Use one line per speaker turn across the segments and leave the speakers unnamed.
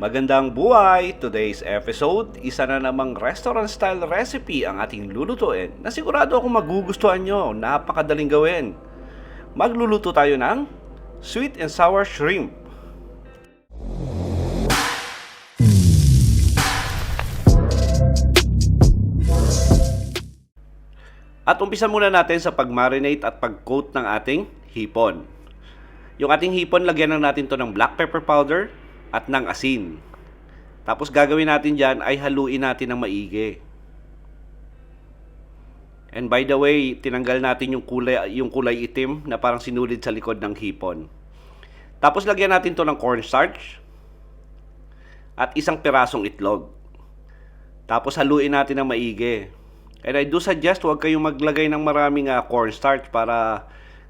Magandang buhay! Today's episode, isa na namang restaurant-style recipe ang ating lulutuin na sigurado akong magugustuhan nyo. Napakadaling gawin. Magluluto tayo ng sweet and sour shrimp. At umpisa muna natin sa pag-marinate at pag-coat ng ating hipon. Yung ating hipon, lagyan na natin to ng black pepper powder at ng asin. Tapos gagawin natin dyan ay haluin natin ng maigi. And by the way, tinanggal natin yung kulay itim na parang sinulid sa likod ng hipon. Tapos lagyan natin to ng cornstarch at isang pirasong itlog. Tapos haluin natin ng maigi. And I do suggest huwag kayong maglagay ng maraming cornstarch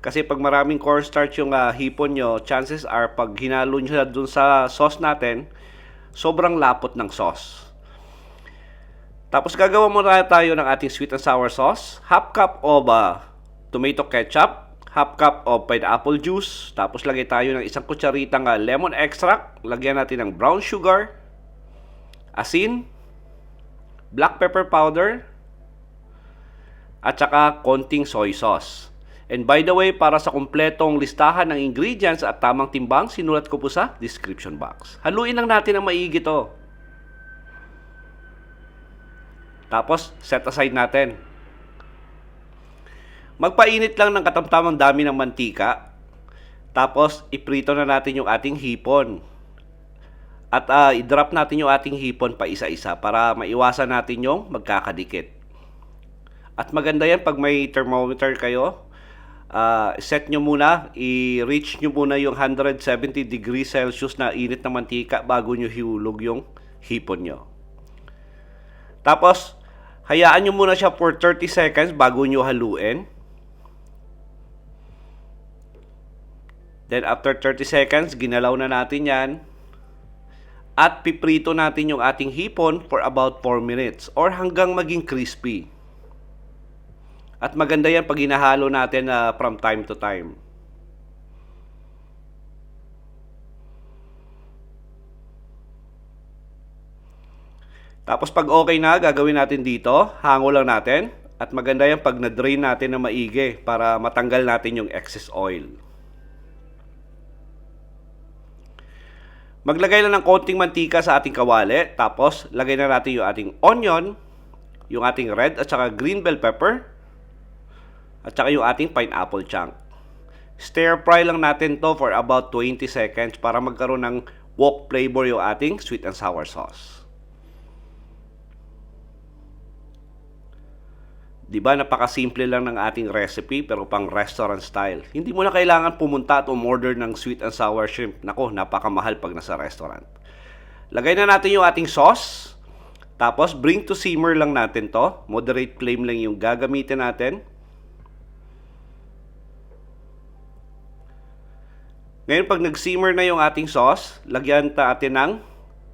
kasi pag maraming cornstarch yung hipon nyo, chances are pag hinalo nyo dun sa sauce natin, sobrang lapot ng sauce. Tapos gagawa muna tayo ng ating sweet and sour sauce. Half cup of tomato ketchup, half cup of pineapple juice, tapos lagay tayo ng isang kutsaritang lemon extract, lagyan natin ng brown sugar, asin, black pepper powder, at saka konting soy sauce. And by the way, para sa kumpletong listahan ng ingredients at tamang timbang, sinulat ko po sa description box. Haluin lang natin ng maigi to. Tapos, set aside natin. Magpainit lang ng katamtamang dami ng mantika. Tapos, iprito na natin yung ating hipon. At i-drop natin yung ating hipon pa isa-isa para maiwasan natin yung magkakadikit. At maganda yan pag may thermometer kayo. Set nyo muna, i-reach nyo muna yung 170 degrees Celsius na init ng mantika bago nyo hiulog yung hipon nyo. Tapos, hayaan nyo muna siya for 30 seconds bago nyo haluin. Then, after 30 seconds, ginalaw na natin yan. At piprito natin yung ating hipon for about 4 minutes or hanggang maging crispy. At maganda yan pag hinahalo natin from time to time. Tapos pag okay na, gagawin natin dito, hango lang natin. At maganda yan pag na-drain natin na maigi para matanggal natin yung excess oil. Maglagay lang ng konting mantika sa ating kawali. Tapos lagay na natin yung ating onion, yung ating red at saka green bell pepper, at saka yung ating pineapple chunk. Stir fry lang natin to for about 20 seconds para magkaroon ng wok flavor yung ating sweet and sour sauce. Diba, napakasimple lang ng ating recipe pero pang restaurant style. Hindi mo na kailangan pumunta at umorder ng sweet and sour shrimp. Nako, napakamahal pag nasa restaurant. Lagay na natin yung ating sauce. Tapos bring to simmer lang natin to. Moderate flame lang yung gagamitin natin. Ngayon, pag nag-simmer na yung ating sauce, lagyan natin ng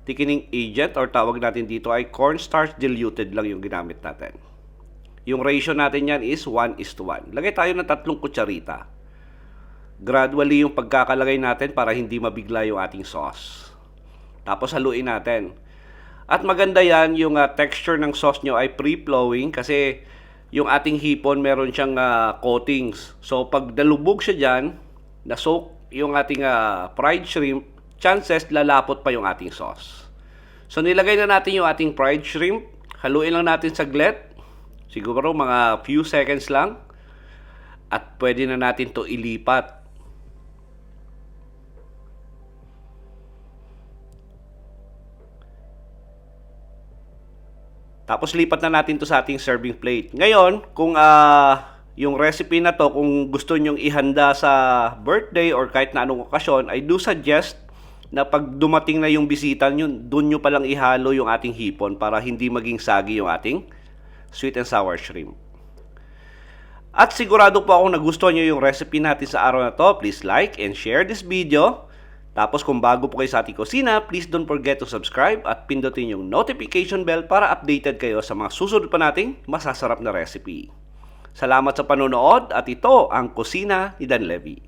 thickening agent or tawag natin dito ay cornstarch diluted lang yung ginamit natin. Yung ratio natin yan is 1:1. Lagay tayo ng 3 kutsarita. Gradually yung pagkakalagay natin para hindi mabigla yung ating sauce. Tapos haluin natin. At maganda yan, yung texture ng sauce nyo ay free-flowing kasi yung ating hipon meron siyang coatings. So pag nalubog siya dyan, na-soak yung ating fried shrimp, chances lalapot pa yung ating sauce. So nilagay na natin yung ating fried shrimp, haluin lang natin saglit, siguro mga few seconds lang, at pwede na natin to ilipat. Tapos lipat na natin to sa ating serving plate. Ngayon, kung yung recipe na to, kung gusto nyong ihanda sa birthday or kahit na anong okasyon, I do suggest na pag dumating na yung bisita nyo, dun nyo palang ihalo yung ating hipon para hindi maging sagi yung ating sweet and sour shrimp. At sigurado po akong nagustuhan nyo yung recipe natin sa araw na to. Please like and share this video. Tapos kung bago po kayo sa ating kusina, please don't forget to subscribe at pindutin yung notification bell para updated kayo sa mga susunod pa nating masasarap na recipe. Salamat sa panonood at ito ang Kusina ni Dan Levy.